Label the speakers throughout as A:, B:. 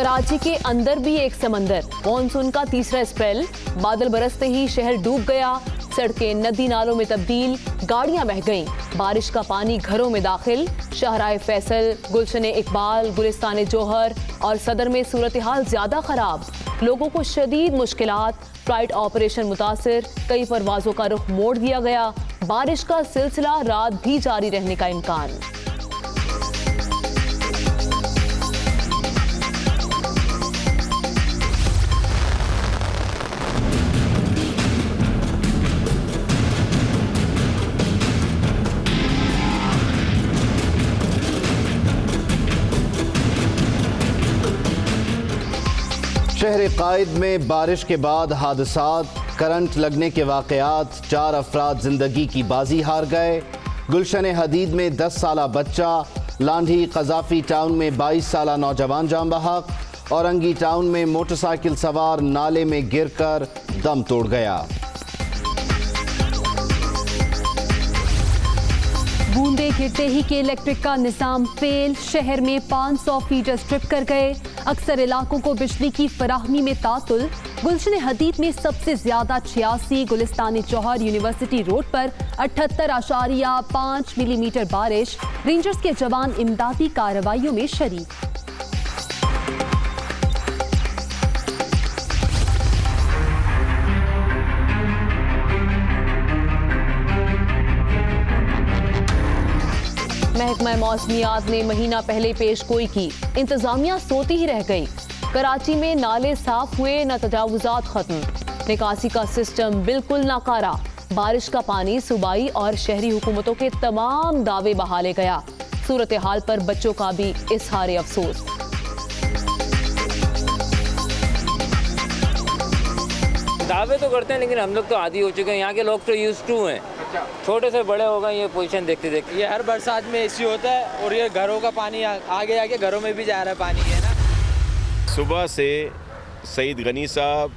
A: कराची के अंदर भी एक समंदर। मॉनसून का तीसरा स्पेल, बादल बरसते ही शहर डूब गया, सड़कें नदी नालों में तब्दील, गाड़ियां बह गईं, बारिश का पानी घरों में दाखिल। शाहराए फैसल, गुलशन इकबाल, गुलिस्तान जोहर और सदर में सूरत हाल ज्यादा खराब, लोगों को शदीद मुश्किलात, फ्लाइट ऑपरेशन मुतासिर, कई परवाजों का रुख मोड़ दिया गया। बारिश का सिलसिला रात भी जारी रहने का इम्कान।
B: शहर कायद में बारिश के बाद हादसात, करंट लगने के वाक़यात, 4 अफराद जिंदगी की बाजी हार गए। गुलशन हदीद में 10 साला बच्चा, लांढी कजाफी टाउन में 22 साला नौजवान जान बहक, औरंगी टाउन में मोटरसाइकिल सवार नाले में गिरकर दम तोड़ गया।
A: बूंदे गिरते ही के इलेक्ट्रिक का निजाम फेल, शहर में 500 फीट स्ट्रिप कर गए, अक्सर इलाकों को बिजली की फराहमी में तातुल। गुलशन हदीद में सबसे ज्यादा 86, गुलिस्तान जौहर यूनिवर्सिटी रोड पर 78.5 मिलीमीटर बारिश। रेंजर्स के जवान इमदादी कार्रवाइयों में शरीक। महकमा मौसमियात ने महीना पहले पेशगोई की, इंतजामिया सोती ही रह गई। कराची में नाले साफ हुए, न तजावुजात खत्म, निकासी का सिस्टम बिल्कुल नाकारा। बारिश का पानी सूबाई और शहरी हुकूमतों के तमाम दावे बहा ले गया। सूरत हाल पर बच्चों का भी इजहार अफसोस।
C: दावे तो करते हैं लेकिन हम लोग तो आदी हो चुके हैं, यहाँ के लोग तो यूज्ड टू हैं। छोटे से बड़े हो गए ये पोजीशन देखते देखते।
D: ये हर बरसात में ऐसी होता है और ये घरों का पानी आगे आगे घरों में भी जा रहा है पानी, है ना।
E: सुबह से सईद गनी साहब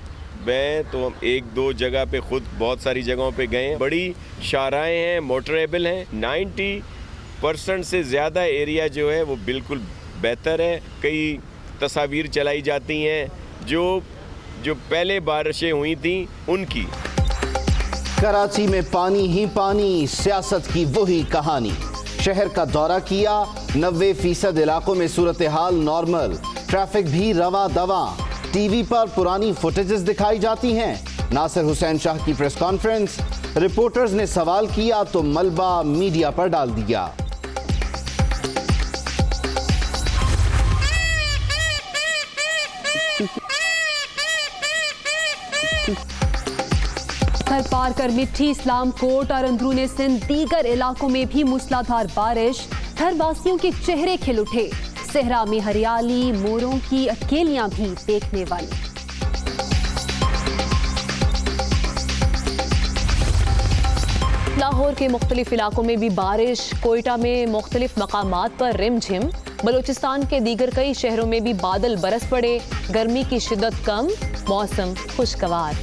E: मैं तो हम 1-2 जगह पे खुद बहुत सारी जगहों पे गए हैं। बड़ी शाहराएं हैं, मोटरेबल हैं। 90% से ज़्यादा एरिया जो है वो बिल्कुल बेहतर है। कई तस्वीर चलाई जाती हैं जो पहले बारिशें हुई थी उनकी।
B: कराची में पानी ही पानी, सियासत की वही कहानी। शहर का दौरा किया, 90% इलाकों में सूरत हाल नॉर्मल, ट्रैफिक भी रवा दवा। टीवी पर पुरानी फुटेजेस दिखाई जाती हैं। नासिर हुसैन शाह की प्रेस कॉन्फ्रेंस, रिपोर्टर्स ने सवाल किया तो मलबा मीडिया पर डाल दिया।
A: घर पार कर मिठी इस्लाम कोट और अंदरूनी सिंध दीगर इलाकों में भी मूसलाधार बारिश। घर वासियों के चेहरे खिल उठे, सहरा में हरियाली, मोरों की अकेलियां भी देखने वाली। लाहौर के मुख्तलिफ इलाकों में भी बारिश, कोयटा में मुख्तलिफ मकामात पर रिमझिम, बलूचिस्तान के दीगर कई शहरों में भी बादल बरस पड़े, गर्मी की शिद्दत कम, मौसम खुशगवार।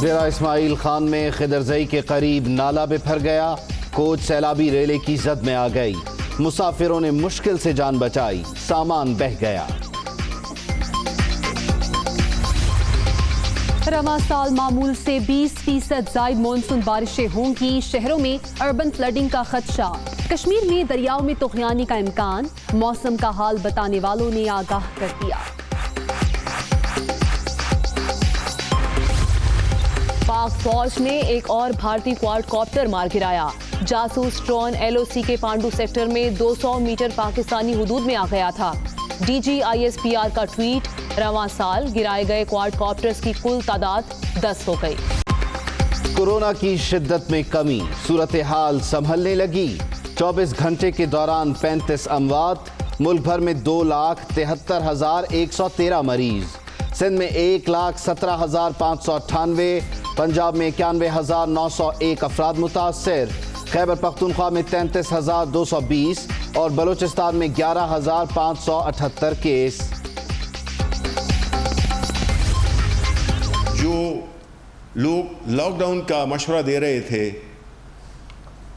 B: डेरा इस्माइल खान में खिदरजई के करीब नाला बिफर गया, कोच सैलाबी रेले की जद में आ गई, मुसाफिरों ने मुश्किल से जान बचाई, सामान बह गया।
A: रवा साल मामूल से 20% जायद मानसून बारिशें होंगी, शहरों में अर्बन फ्लडिंग का खदशा। कश्मीर में दरियाओं में तुगयानी का इम्कान, मौसम का हाल बताने वालों ने आगाह कर दिया। पाक फौज ने एक और भारतीय क्वाडकॉप्टर मार गिराया। जासूस ड्रोन LOC के पांडू सेक्टर में 200 मीटर पाकिस्तानी हुदूद में आ गया था। DG ISPR का ट्वीट, रवां साल गिराए गए क्वाडकॉप्टर्स की कुल तादाद 10 हो गई।
B: कोरोना की शिद्दत में कमी, सूरत हाल संभलने लगी। 24 घंटे के दौरान 35 अमवात, मुल्क भर में 2,73,113 मरीज। सिंध में 1,17,598, पंजाब में 91,901 अफराद मुतासर, खैबर पख्तूनख्वा में 33,220 और बलूचिस्तान में 11,578 केस।
F: जो लोग लॉकडाउन का मशवरा दे रहे थे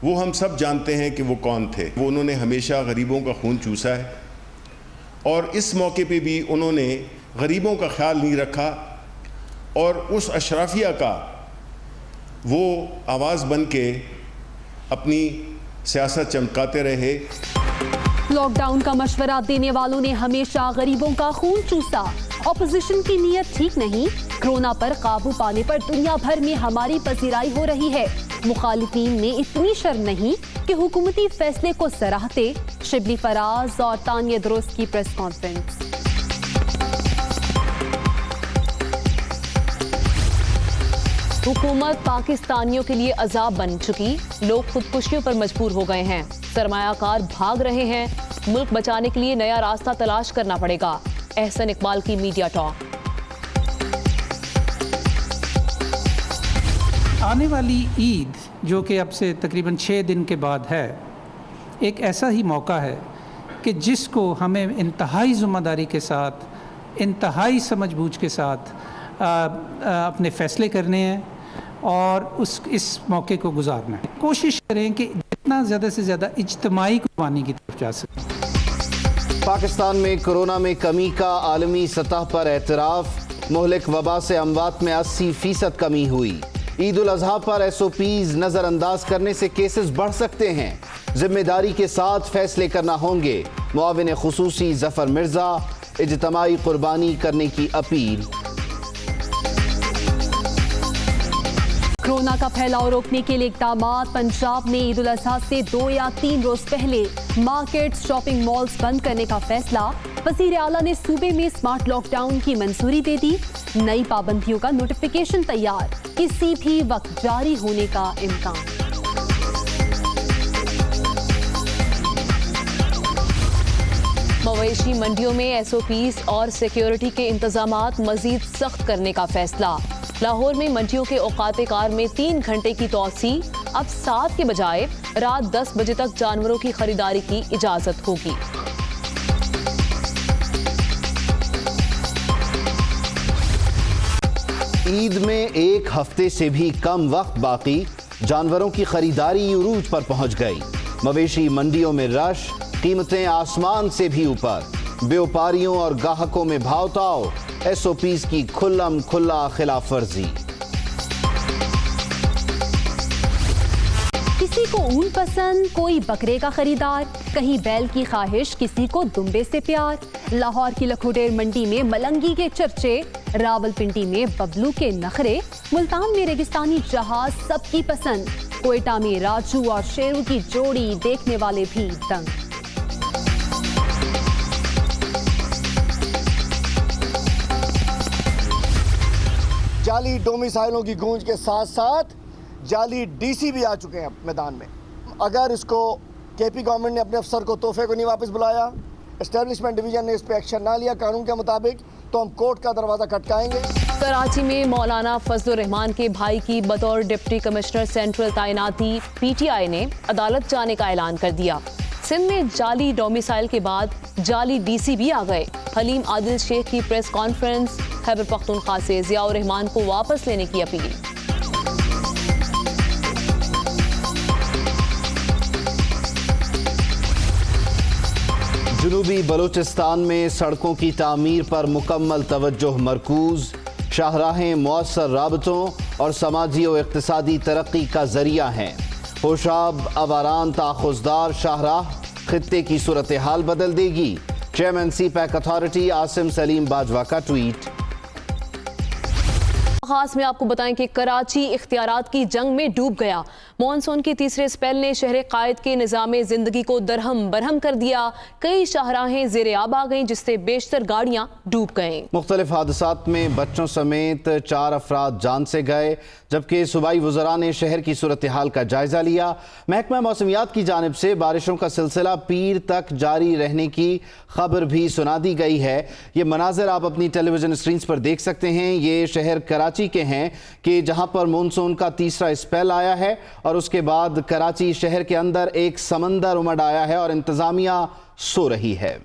F: वो हम सब जानते हैं कि वो कौन थे। वो उन्होंने हमेशा गरीबों का खून चूसा है और इस मौके पे भी उन्होंने गरीबों का ख्याल नहीं रखा और उस अशराफिया का वो आवाज़ बन के अपनी सियासत चमकाते रहे।
A: लॉकडाउन का मशवरा देने वालों ने हमेशा गरीबों का खून चूसा। ऑपोजिशन की नीयत ठीक नहीं। कोरोना पर काबू पाने पर दुनिया भर में हमारी पसीराई हो रही है। मुखालिफिन में इतनी शर्म नहीं कि हुकूमती फैसले को सराहते। शिबली फराज और तानिया दुरुस्त की प्रेस कॉन्फ्रेंस। हुकूमत पाकिस्तानियों के लिए अजाब बन चुकी। लोग खुदकुशियों पर मजबूर हो गए हैं। सरमायाकार भाग रहे हैं। मुल्क बचाने के लिए नया रास्ता तलाश करना पड़ेगा। एहसन इकबाल की मीडिया टॉक।
G: आने वाली ईद जो कि अब से तकरीबन 6 दिन के बाद है, एक ऐसा ही मौका है कि जिसको हमें इंतहाई ज़िम्मेदारी के साथ, इंतहाई समझबूझ के साथ अपने फ़ैसले करने हैं और इस मौके को गुजारना है। कोशिश करें कि जितना ज़्यादा से ज़्यादा इज्तिमाई कुर्बानी की तरफ जा सकें।
B: पाकिस्तान में कोरोना में कमी का आलमी सतह पर एतराफ़। मुहलिक वबा से अमवात में 80% कमी हुई। ईद उल अजहा पर SOPs नज़रअंदाज करने से केसेस बढ़ सकते हैं। जिम्मेदारी के साथ फैसले करना होंगे। मुआविन खुसूसी जफर मिर्जा। इज्तिमाई कुर्बानी करने की अपील।
A: कोरोना का फैलाव रोकने के लिए इक़दामात। पंजाब में ईद उल अजहा से 2 या 3 रोज पहले मार्केट्स, शॉपिंग मॉल्स बंद करने का फैसला। वज़ीर आला ने सूबे में स्मार्ट लॉकडाउन की मंजूरी दे दी। नई पाबंदियों का नोटिफिकेशन तैयार। किसी भी वक्त जारी होने का इम्कान। मवेशी मंडियों में SOPs और सिक्योरिटी के इंतजामात मजीद सख्त करने का फैसला। लाहौर में मंडियों के औकाते कार में 3 घंटे की तोसी। अब 7 के बजाय रात 10 बजे तक जानवरों की खरीदारी की इजाजत होगी।
B: ईद में 1 हफ्ते से भी कम वक्त बाकी। जानवरों की खरीदारी उरूज पर पहुंच गई। मवेशी मंडियों में रश। कीमतें आसमान से भी ऊपर। व्यापारियों और ग्राहकों में भावताव। SOPs की खुल्लम खुल्ला खिलाफ वर्जी।
A: किसी को ऊन पसंद, कोई बकरे का खरीदार, कहीं बैल की ख्वाहिश, किसी को दुम्बे से प्यार। लाहौर की लखोटेर मंडी में मलंगी के चर्चे। रावलपिंडी में बबलू के नखरे। मुल्तान में रेगिस्तानी जहाज सबकी पसंद। कोयटा में राजू और शेरू की जोड़ी देखने वाले भी दंग।
H: जाली डोमिसाइलों की गूंज के साथ साथ जाली DC भी आ चुके हैं मैदान में। अगर इसको KP गवर्नमेंट ने अपने अफसर को तोहफे को नहीं वापस बुलाया, एस्टेब्लिशमेंट डिवीजन ने इस पर एक्शन ना लिया कानून के मुताबिक, तो हम कोर्ट का दरवाज़ा खटकाएंगे।
A: कराची में मौलाना फजलुर रहमान के भाई की बतौर डिप्टी कमिश्नर सेंट्रल तैनाती। PTI ने अदालत जाने का ऐलान कर दिया। सिंध में जाली डोमिसाइल के बाद जाली DC भी आ गए। हलीम आदिल शेख की प्रेस कॉन्फ्रेंस। खैबर पख्तूनख्वा से ज़ियाउर रहमान को वापस लेने की अपील।
B: जनूबी बलूचिस्तान में सड़कों की तामीर पर मुकम्मल तवज्जो मरकूज। शाहराहें मुअस्सर राबतों और समाजी और इक़्तिसादी तरक्की का जरिया हैं। होशाब अवारान ताखुजदार शाहराह खित्ते की सूरत हाल बदल देगी। Chairman CPAC authority Asim Salim Bajwa का ट्वीट।
A: खास में आपको बताएं कि कराची इख्तियारात की जंग में डूब गया। मॉनसून के तीसरे स्पेल ने शहर कायद के निज़ाम ज़िंदगी को दरहम बरहम कर दिया। कई शाहराहें ज़ेरे आब आ गईं, जिससे बेशतर गाड़ियां डूब गईं।
B: मुख्तलिफ हादसात में बच्चों समेत 4 अफराद जान से गए, जबकि सूबाई वज़रा ने शहर की सूरत हाल का जायजा लिया। महकमा मौसमियात की जानिब से बारिशों का सिलसिला पीर तक जारी रहने की खबर भी सुना दी गई है। ये मनाजिर आप अपनी टेलीविजन स्क्रीन पर देख सकते हैं। ये शहर कराची के हैं कि जहां पर मानसून का तीसरा स्पेल आया है और उसके बाद कराची शहर के अंदर एक समंदर उमड़ आया है और इंतजामिया सो रही है।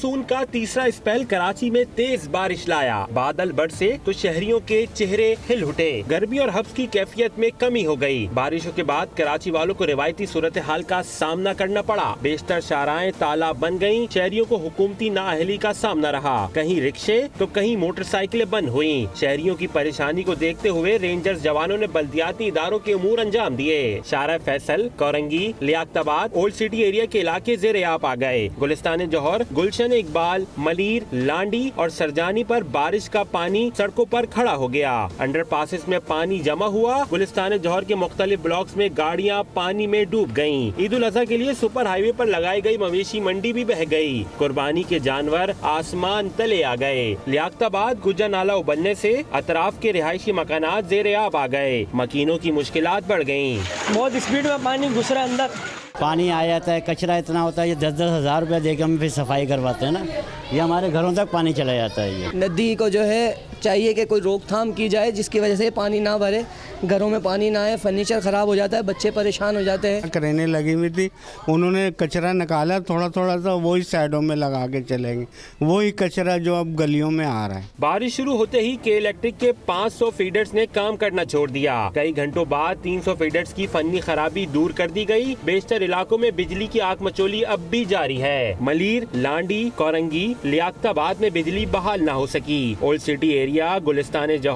I: मॉनसून का तीसरा स्पेल कराची में तेज बारिश लाया। बादल बरसे तो शहरियों के चेहरे हिल उठे। गर्मी और हब्स की कैफियत में कमी हो गई। बारिशों के बाद कराची वालों को रिवायती सूरत हाल का सामना करना पड़ा। बेशतर शाराएं तालाब बन गयी। शहरियों को हुकूमती नाअहली का सामना रहा। कहीं रिक्शे तो कहीं मोटरसाइकिलें बंद हुई। शहरियों की परेशानी को देखते हुए रेंजर्स जवानों ने बल्दियाती इदारों के उमूर अंजाम दिए। शारा Faisal, Korangi, Liaquatabad, old city area के इलाके ज़ेर-ए-आब आ गए। गुलिस्तान जौहर, गुलशन इकबाल, मलीर, लांडी और सरजानी पर बारिश का पानी सड़कों पर खड़ा हो गया। अंडरपासेस में पानी जमा हुआ। गुलिस्तान जौहर के मुख्तलिफ ब्लॉक्स में गाड़ियां पानी में डूब गयीं। ईद उल अज़हा के लिए सुपर हाईवे पर लगाई गई मवेशी मंडी भी बह गई। कुर्बानी के जानवर आसमान तले आ गए। लियाकताबाद गुज्जा नाला उबलने से अतराफ के रिहायशी मकानात ज़ेर-ए-आब आ गए। मकीनों की मुश्किलात बढ़ गयी।
J: बहुत स्पीड में पानी घुस रहा है अंदर। पानी आ जाता है, कचरा इतना होता है, ये 10-10 हज़ार रुपया दे के हम फिर सफाई करवाते हैं ना, ये हमारे घरों तक पानी चला जाता है। ये
K: नदी को जो है चाहिए कि कोई रोकथाम की जाए जिसकी वजह से पानी ना भरे, घरों में पानी ना आए, फर्नीचर ख़राब हो जाता है, बच्चे परेशान हो जाते हैं।
L: करेने लगी हुई थी, उन्होंने कचरा निकाला थोड़ा थोड़ा सा, वही साइडों में लगा के चलेंगे, वही कचरा जो अब गलियों में आ रहा है।
I: बारिश शुरू होते ही के इलेक्ट्रिक के 500 फीडर्स ने काम करना छोड़ दिया। कई घंटों बाद 300 फीडर्स की फन्नी खराबी दूर कर दी गई। बेशतर इलाकों में बिजली की आग मचोली अब भी जारी है। मलीर, लांडी, कोरंगी, लियाकताबाद में बिजली बहाल न हो सकी। Old city area, Gulistan